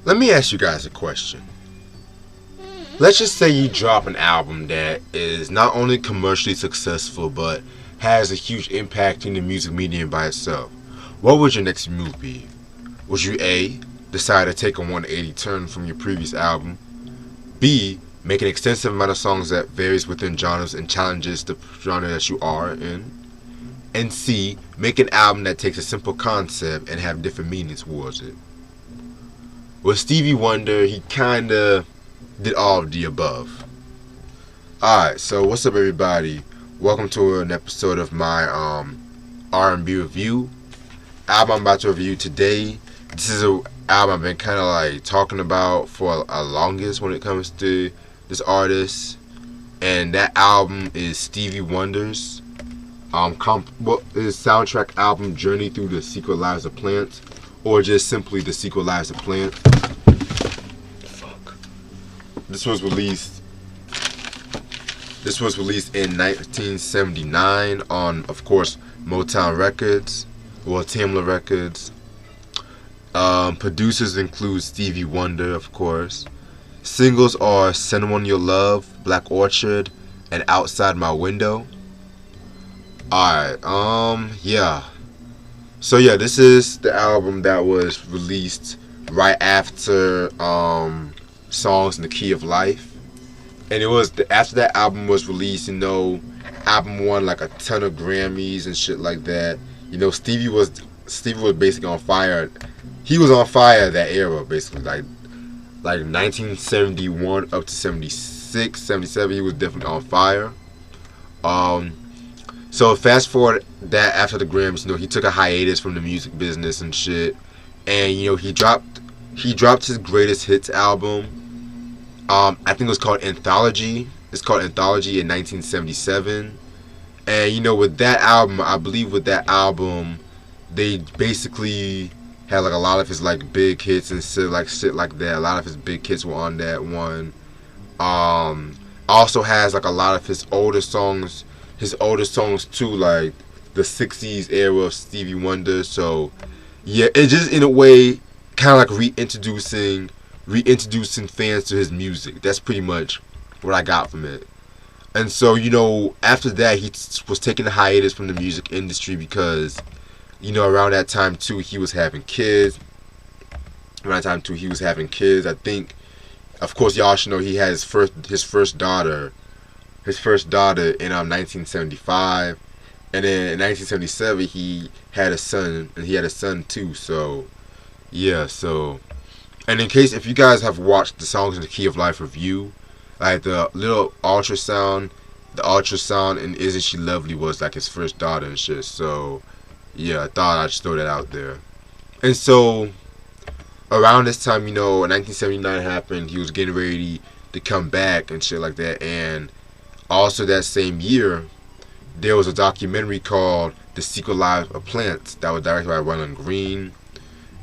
Let me ask you guys a question. Let's just say you drop an album that is not only commercially successful but has a huge impact in the music medium by itself. What would your next move be? Would you A, decide to take a 180 turn from your previous album? B, make an extensive amount of songs that varies within genres and challenges the genre that you are in? And C, make an album that takes a simple concept and have different meanings towards it? With Stevie Wonder, he kinda did all of the above. Alright, so what's up everybody? Welcome to an episode of my R&B review. Album I'm about to review today. This is an album I've been kind of like talking about for a longest when it comes to this artist. And that album is Stevie Wonder's his soundtrack album Journey Through the Secret Lives of Plants, or just simply The Secret Lives of Plants. This was released in 1979 on, of course, Motown Records, or Tamla Records. Producers include Stevie Wonder, of course. Singles are Someone You Love, Black Orchid, and Outside My Window. Alright, yeah. So yeah, this is the album that was released right after Songs in the Key of Life. And it was after that album was released, album won like a ton of Grammys and shit like that. Stevie was basically on fire. He was on fire that era, basically, like 1971 up to 76, 77. He was definitely on fire. So fast forward that after the Grammys, he took a hiatus from the music business and shit, and he dropped his greatest hits album. I think it was called Anthology. It's called Anthology in 1977. And with that album, I believe with that album, they basically had like a lot of his like big hits and shit like that. A lot of his big hits were on that one. Also has like a lot of his older songs too, like the 60s era of Stevie Wonder. So yeah, it just in a way kind of like reintroducing fans to his music. That's pretty much what I got from it. And so after that, he was taking a hiatus from the music industry because around that time too he was having kids. I think, of course, y'all should know he had his first daughter in 1975, and then in 1977 he had a son, and he had a son too. So yeah, and if you guys have watched the Songs in the Key of Life review, like the little ultrasound and Isn't She Lovely was like his first daughter and shit. So yeah, I thought I'd just throw that out there. And so around this time, 1979 happened. He was getting ready to come back and shit like that. And also that same year, there was a documentary called The Secret Lives of Plants that was directed by Ronald Green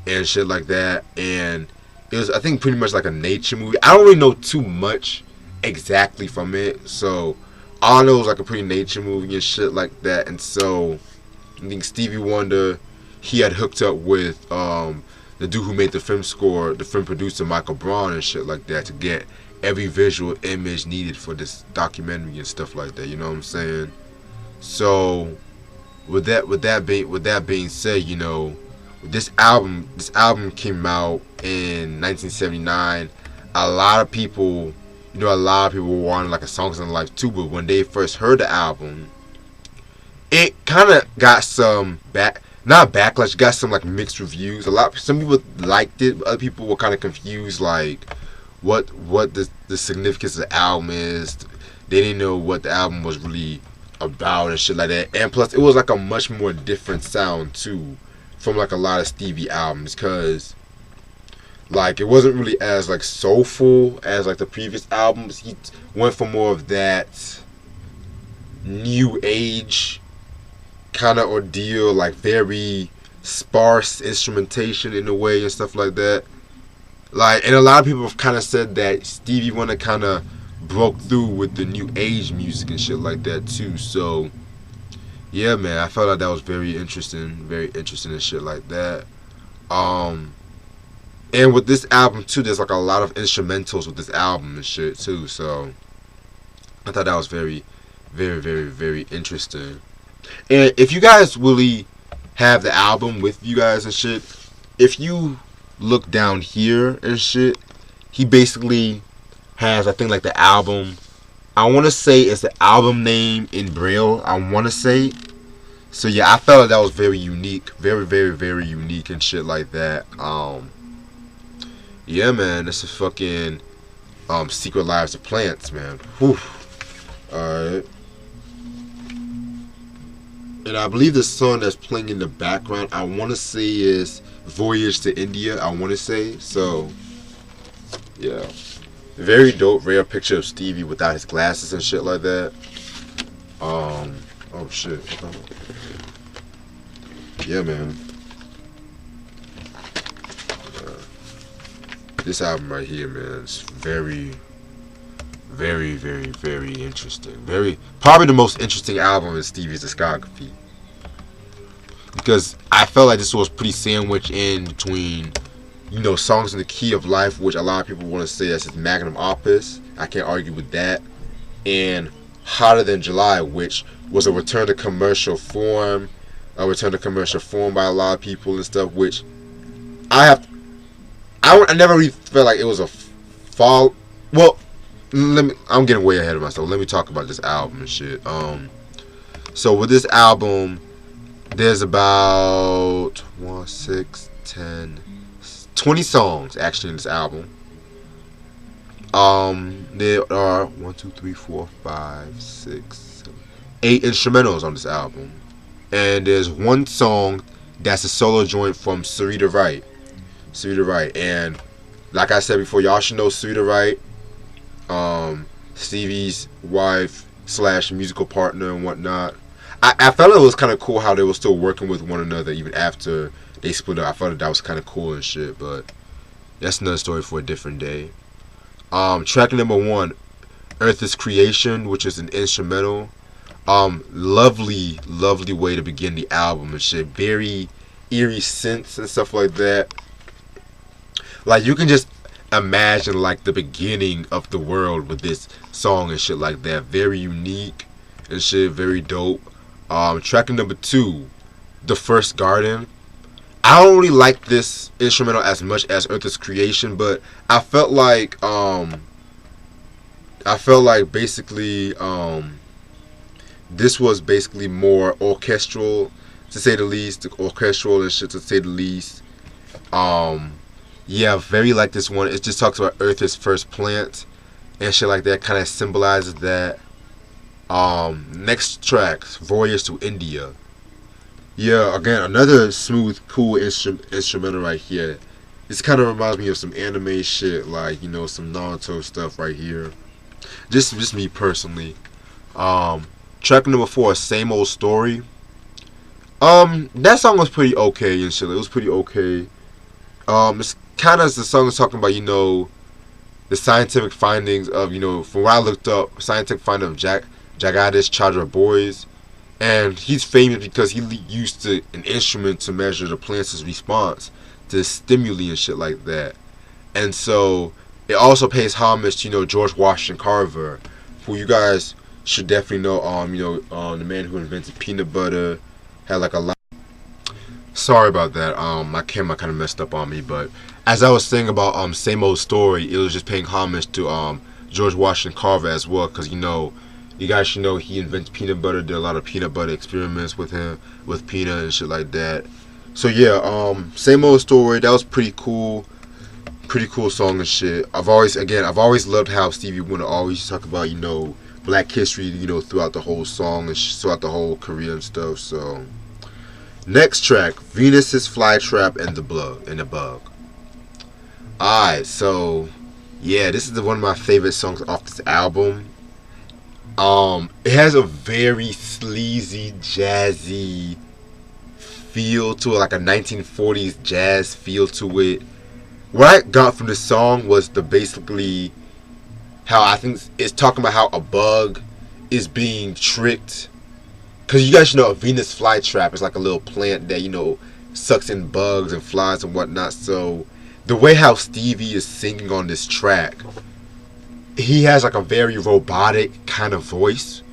and shit like that. And it was, I think, pretty much like a nature movie. I don't really know too much exactly from it. So all I know is like a pretty nature movie and shit like that. And so I think Stevie Wonder, he had hooked up with the dude who made the film score, the film producer Michael Braun and shit like that, to get every visual image needed for this documentary and stuff like that. You know what I'm saying? So with that being said, this album came out in 1979. A lot of people wanted like a Songs in Life too, but when they first heard the album, it kind of got some not backlash, got some like mixed reviews. Some people liked it, but other people were kind of confused, like what the significance of the album is. They didn't know what the album was really about and shit like that. And plus, it was like a much more different sound too from like a lot of Stevie albums, because like it wasn't really as like soulful as like the previous albums. He went for more of that new age kind of ordeal, like very sparse instrumentation in a way and stuff like that. Like, and a lot of people have kind of said that Stevie Wonder kind of broke through with the new age music and shit like that too. So yeah, man, I felt like that was very interesting and shit like that. And with this album too, there's like a lot of instrumentals with this album and shit too. So I thought that was very, very, very, very interesting. And if you guys really have the album with you guys and shit, if you look down here and shit, he basically has, I think, like the album. I want to say it's the album name in Braille. I want to say. So yeah, I felt like that was very unique, very, very, very unique and shit like that. Yeah, man, this is fucking Secret Lives of Plants, man. Whew. Alright. And I believe the song that's playing in the background, I want to say is Voyage to India, I want to say. So, yeah. Very dope, rare picture of Stevie without his glasses and shit like that. Oh shit. Yeah, man. This album right here, man, is very, very, very, very interesting. Probably the most interesting album in Stevie's discography. Because I felt like this was pretty sandwiched in between, you know, Songs in the Key of Life, which a lot of people want to say that's his magnum opus. I can't argue with that. And Hotter Than July, which was a return to commercial form. A return to commercial form by a lot of people and stuff, which I never really felt like it was a fall. Well, I'm getting way ahead of myself. Let me talk about this album and shit. So with this album, there's about 1, 6, 10, 20 songs actually in this album. There are 1, 2, 3, 4, 5, 6, 7, 8 instrumentals on this album. And there's one song that's a solo joint from Sarita Wright. And like I said before, y'all should know Sarita Wright, Stevie's wife / musical partner and whatnot. I felt it was kind of cool how they were still working with one another even after they split up. I thought that was kind of cool and shit, but that's another story for a different day. Track number 1, Earth is Creation, which is an instrumental. Lovely way to begin the album and shit. Very eerie synths and stuff like that. Like, you can just imagine like the beginning of the world with this song and shit like that. Very unique and shit. Very dope. Track number 2, The First Garden. I don't really like this instrumental as much as Earth is Creation, but I felt like basically this was basically more orchestral, to say the least. Orchestral and shit, to say the least. Yeah, very like this one. It just talks about Earth's first plant and shit like that. Kind of symbolizes that. Next track, Voyage to India. Yeah, again, another smooth, cool instrumental right here. This kind of reminds me of some anime shit, like, you know, some Naruto stuff right here. Just me personally. Track number 4, Same Old Story. That song was pretty okay and shit. It was pretty okay. It's kind of the song is talking about, you know, the scientific findings of, you know, from what I looked up, scientific finding of Jagadish Chandra Boys. And he's famous because he used an instrument to measure the plant's response to stimuli and shit like that. And so it also pays homage to, you know, George Washington Carver, who you guys should definitely know. You know, the man who invented peanut butter, had like a lot. Sorry about that. My camera kind of messed up on me, but as I was saying about Same Old Story, it was just paying homage to George Washington Carver as well, because, you know, you guys should know he invented peanut butter, did a lot of peanut butter experiments with him, with peanut and shit like that. So yeah, Same Old Story, that was pretty cool song and shit. I've always loved how Stevie Wonder always talk about, you know, Black history, you know, throughout the whole song and throughout the whole career and stuff. So next track, Venus's Flytrap and the Bug. Alright, so yeah, this is one of my favorite songs off this album. It has a very sleazy, jazzy feel to it, like a 1940s jazz feel to it. What I got from this song was basically how I think it's talking about how a bug is being tricked. Because you guys should know a Venus flytrap is like a little plant that, you know, sucks in bugs and flies and whatnot. So the way how Stevie is singing on this track, he has like a very robotic kind of voice.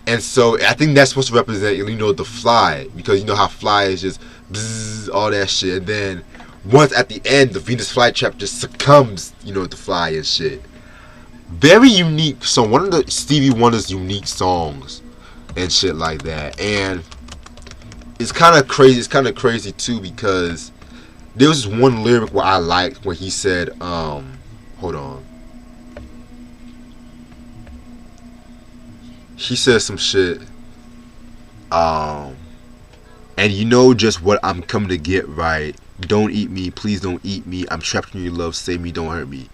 And so I think that's supposed to represent, the fly, because you know how fly is just bzzz, all that shit. And then once at the end, the Venus flytrap just succumbs, to fly and shit. Very unique song. One of the Stevie Wonder's unique songs and shit like that. And it's kind of crazy. It's kind of crazy too, because there was this one lyric where I liked where he said, hold on. He said some shit. And you know just what I'm coming to get, right? Don't eat me, please don't eat me. I'm trapped in your love, save me, don't hurt me.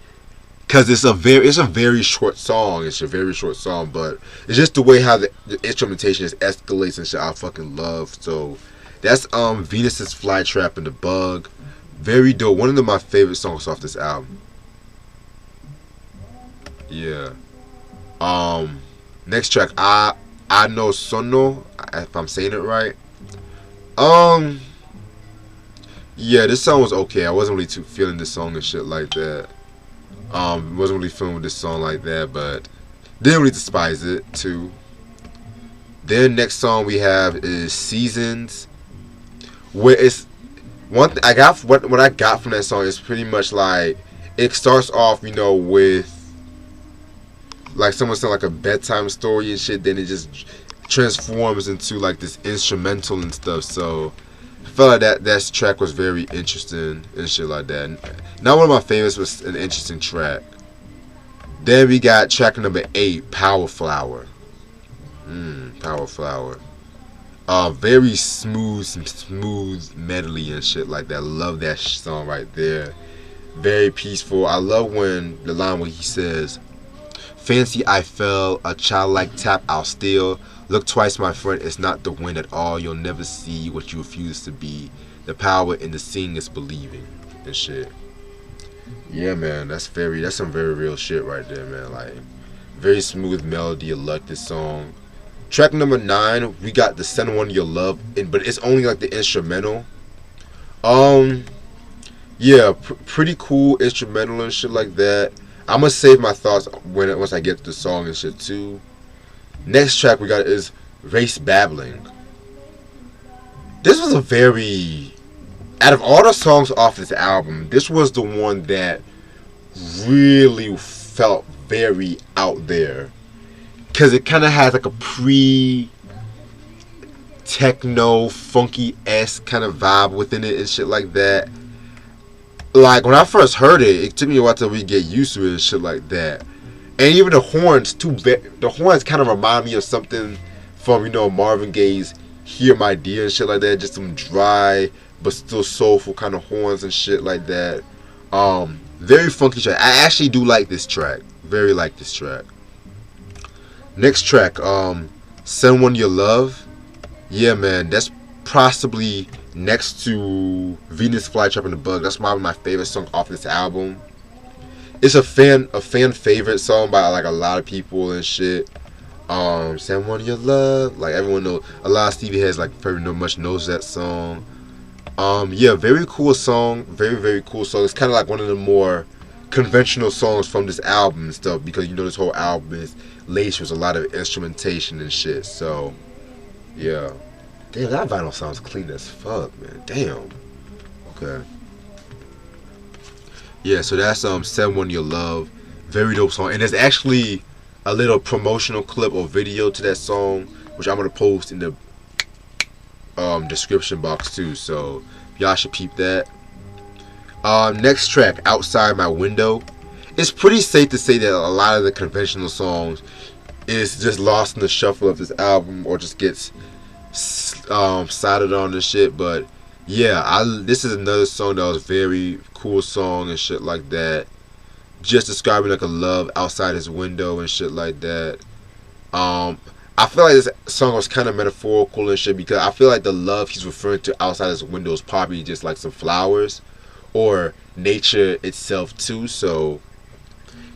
Cause it's a very short song. It's a very short song, but it's just the way how the instrumentation just escalates and shit. I fucking love. So that's Venus's Flytrap and the Bug. Very dope. One of my favorite songs off this album. Yeah. Next track, I No Sono, if I'm saying it right. Yeah, this song was okay. I wasn't really too feeling this song and shit like that. Wasn't really feeling with this song like that, but didn't really despise it too. Then next song we have is Seasons, where it's one thing I got. What I got from that song is pretty much like it starts off, with like someone saying like a bedtime story and shit. Then it just transforms into like this instrumental and stuff. So I felt like that track was very interesting and shit like that. Not one of my favorites, but an interesting track. Then we got track number 8, Power Flower. Power Flower. Very smooth medley and shit like that. Love that song right there. Very peaceful. I love when the line where he says, "Fancy I fell, a childlike tap I'll steal. Look twice, my friend, it's not the wind at all. You'll never see what you refuse to be. The power in the seeing is believing," and shit. Yeah, man, that's some very real shit right there, man. Like, very smooth melody. I like this song. Track number 9, we got the Send One Your Love, but it's only like the instrumental. Yeah, pretty cool instrumental and shit like that. I'm gonna save my thoughts once I get to the song and shit too. Next track we got is Race Babbling. This was out of all the songs off this album, this was the one that really felt very out there. Because it kind of has like a pre-techno, funky-esque kind of vibe within it and shit like that. Like, when I first heard it, it took me a while till we get used to it and shit like that. And even the horns, too. The horns kind of remind me of something from, Marvin Gaye's Hear My Dear and shit like that. Just some dry, but still soulful kind of horns and shit like that. Very funky track. I actually do like this track. Very like this track. Next track, Send One Your Love. Yeah, man, that's possibly next to Venus Flytrap and the Bug. That's probably my favorite song off this album. It's a fan favorite song by like a lot of people and shit. Send One Your Love. Like, everyone knows. A lot of Stevie heads like very much knows that song. Yeah, very cool song. Very, very cool song. It's kind of like one of the more conventional songs from this album and stuff, because this whole album is laced with a lot of instrumentation and shit. So yeah, damn, that vinyl sounds clean as fuck, man. Damn. Okay. Yeah, so that's Send One Your Love. Very dope song. And there's actually a little promotional clip or video to that song, which I'm gonna post in the description box too. So y'all should peep that. Next track, Outside My Window. It's pretty safe to say that a lot of the conventional songs is just lost in the shuffle of this album, or just gets sided on and shit. But yeah, this is another song that was very cool song and shit like that. Just describing like a love outside his window and shit like that. I feel like this song was kind of metaphorical and shit, because I feel like the love he's referring to outside his window is probably just like some flowers or nature itself too. So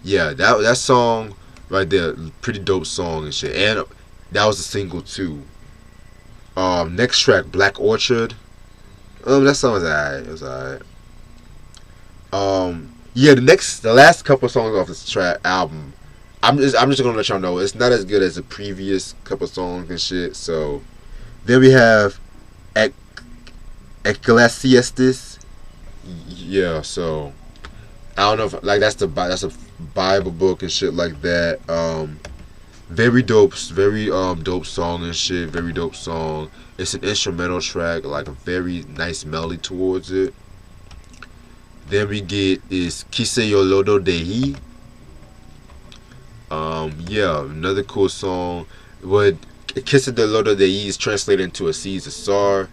yeah, that song right there, pretty dope song and shit. And that was a single too. Next track, Black Orchard. That song was alright. It was alright. yeah, the last couple songs off this track album, I'm just gonna let y'all know it's not as good as the previous couple songs and shit. So then we have Ec- Ecclesiastes. Yeah, so I don't know if like that's a Bible book and shit like that. Very dope song and shit. Very dope song. It's an instrumental track, like a very nice melody towards it. Then we get is Kise Yolodo Dehi. Yeah, another cool song. What Kise Yolodo Dehi is translated into a Caesar star,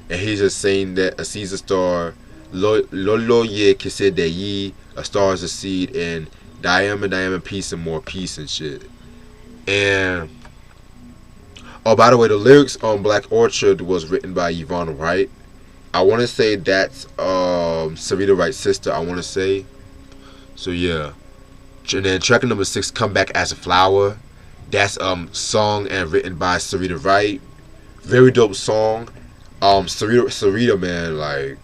and he's just saying that a Caesar star, Lolo Ye Kise Dehi, a star is a seed, and Diamond peace and more peace and shit. And oh, by the way, the lyrics on Black Orchard was written by Yvonne Wright. I want to say that's Sarita Wright's sister. I want to say. So yeah, and then track number 6, "Come Back as a Flower." That's song and written by Sarita Wright. Very dope song. Sarita man, like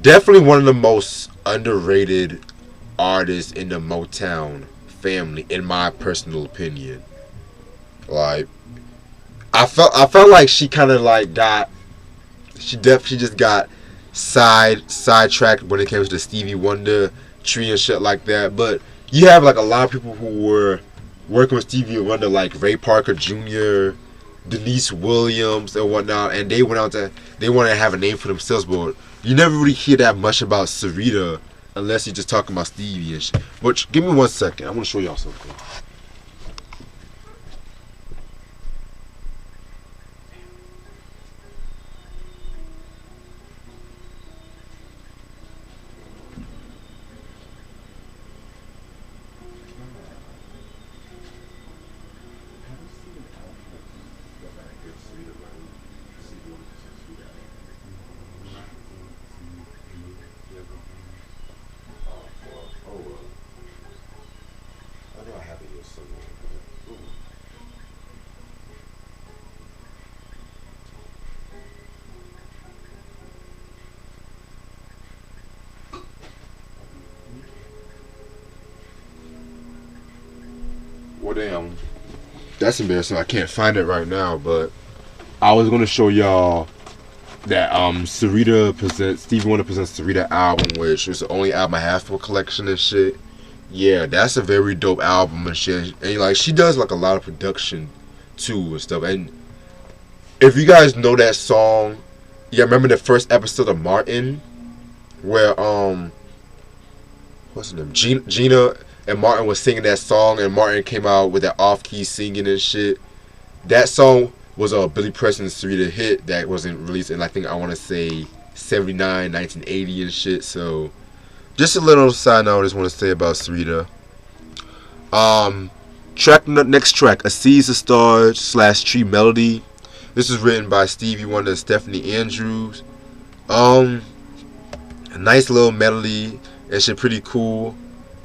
definitely one of the most underrated artists in the Motown family, in my personal opinion. Like I felt like she kind of like got she just got sidetracked when it came to the Stevie Wonder tree and shit like that. But you have like a lot of people who were working with Stevie Wonder, like Ray Parker Jr., Denise Williams, and whatnot, and they wanted to have a name for themselves, but you never really hear that much about Sarita unless you're just talking about Stevie and shit. But give me 1 second, I want to show y'all something. Well, damn, that's embarrassing. I can't find it right now, but I was gonna show y'all that Stevie Wonder presents Sarita album, which was the only album I have for a collection and shit. Yeah, that's a very dope album and shit. And like she does like a lot of production too and stuff. And if you guys know that song, yeah, remember the first episode of Martin, where what's her name, Gina and Martin was singing that song, and Martin came out with that off-key singing and shit. That song was a Billy Preston's Sarita hit that wasn't released in, I think, I want to say 79, 1980 and shit. So just a little side note I just want to say about Sarita. Next track, "A Caesar Star / Tree Melody." This is written by Stevie Wonder and Stephanie Andrews. A nice little melody and shit, pretty cool.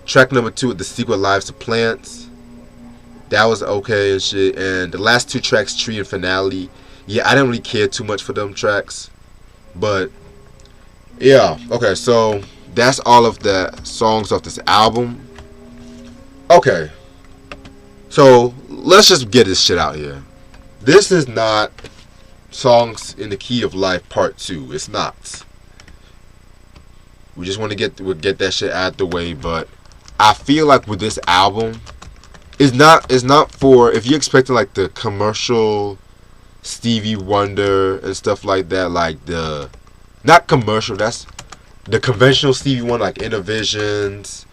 Track number 2, "The Secret Lives of Plants." That was okay and shit. And the last 2 tracks, "Tree" and "Finale." Yeah, I didn't really care too much for them tracks. But yeah, okay, so that's all of the songs off this album. Okay, so let's just get this shit out here. This is not Songs in the Key of Life Part 2. It's not. We just want to get that shit out the way. But I feel like with this album, it's not for, if you're expecting like the commercial Stevie Wonder and stuff like that, like the, not commercial, that's the conventional Stevie Wonder, like Innovisions,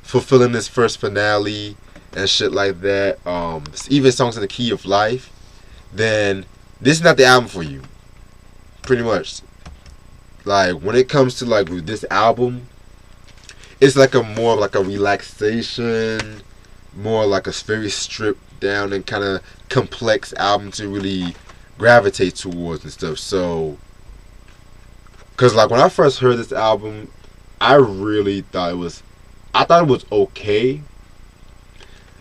Fulfilling This First Finale and shit like that, even Songs in the Key of Life, then this is not the album for you. Pretty much. Like when it comes to like with this album, it's like a more like a relaxation, more like a very stripped down and kind of complex album to really gravitate towards and stuff. So, cause like when I first heard this album, I really thought it was okay.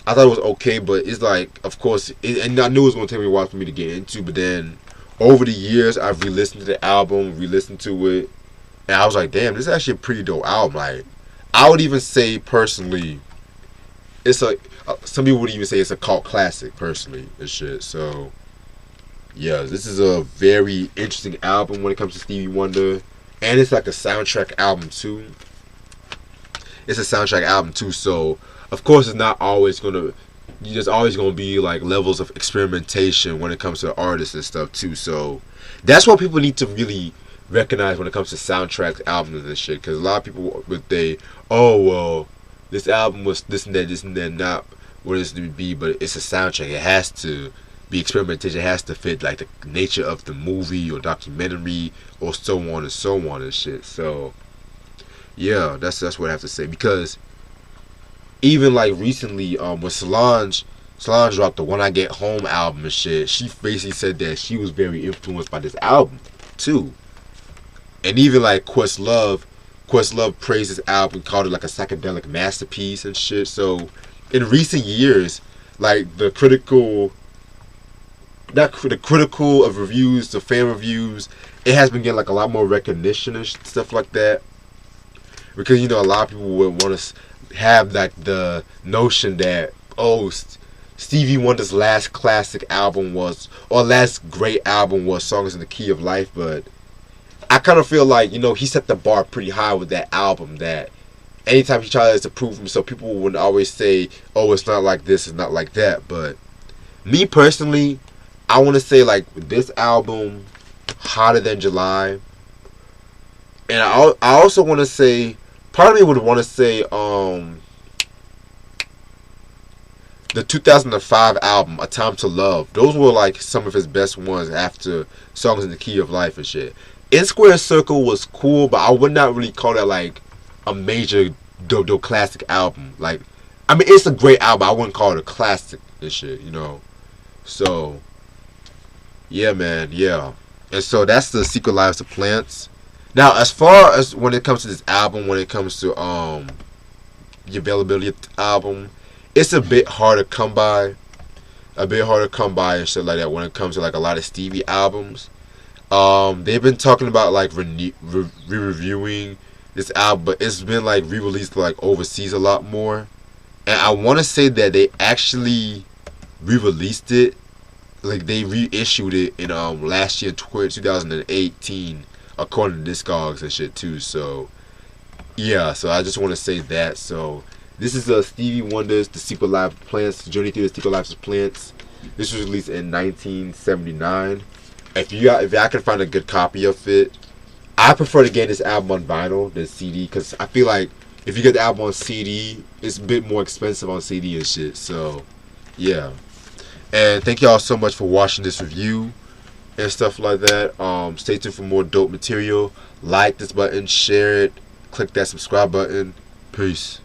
I thought it was okay, but it's like, of course, and I knew it was gonna take me a while for me to get into. But then, over the years, I've re-listened to the album, re-listened to it, And I was like, damn, this is actually a pretty dope album. Like, I would even say personally, it's a some people would even say it's a cult classic personally and shit. So yeah, this is a very interesting album when it comes to Stevie Wonder, and it's like a soundtrack album too. It's a soundtrack album too, so of course it's not always gonna. There's always gonna be like levels of experimentation when it comes to artists and stuff too. So that's what people need to really recognize when it comes to soundtracks, albums and shit. Because a lot of people would say, "Oh well, this album was this and that, not what it's to be." But it's a soundtrack. It has to be experimentation. It has to fit like the nature of the movie or documentary or so on and so on and shit. So yeah, that's what I have to say. Because even like recently, when Solange dropped the When I Get Home album and shit, she basically said that she was very influenced by this album too. And even like Questlove praised this album, called it like a psychedelic masterpiece and shit. So in recent years, like the critical of reviews, the fan reviews, it has been getting like a lot more recognition and stuff like that. Because a lot of people would want to have like the notion that Stevie Wonder's last classic album was, or last great album was Songs in the Key of Life, but I kind of feel like he set the bar pretty high with that album. That anytime he tries to prove himself, people would always say, "Oh, it's not like this, it's not like that." But me personally, I want to say like this album, Hotter Than July, and I also want to say, part of me would want to say the 2005 album, A Time to Love. Those were like some of his best ones after Songs in the Key of Life and shit. In Square Circle was cool, but I would not really call that like a major dope classic album. Like, I mean, it's a great album. I wouldn't call it a classic and shit, So, yeah, man, yeah. And so that's the Secret Lives of Plants. Now, as far as when it comes to this album, when it comes to the availability of the album, it's a bit hard to come by. And shit like that when it comes to like a lot of Stevie albums. They've been talking about like re-reviewing this album, but it's been like re-released like overseas a lot more. And I want to say that they actually re-released it, like they reissued it in last year, 2018, according to Discogs and shit too. So yeah, so I just want to say that. So this is Stevie Wonder's The Secret Lives of Plants, Journey Through the Secret Lives of Plants. This was released in 1979. If I can find a good copy of it, I prefer to get this album on vinyl than CD, because I feel like if you get the album on CD, it's a bit more expensive on CD and shit. So yeah, and thank y'all so much for watching this review and stuff like that. Stay tuned for more dope material. Like this button, share it, click that subscribe button. Peace.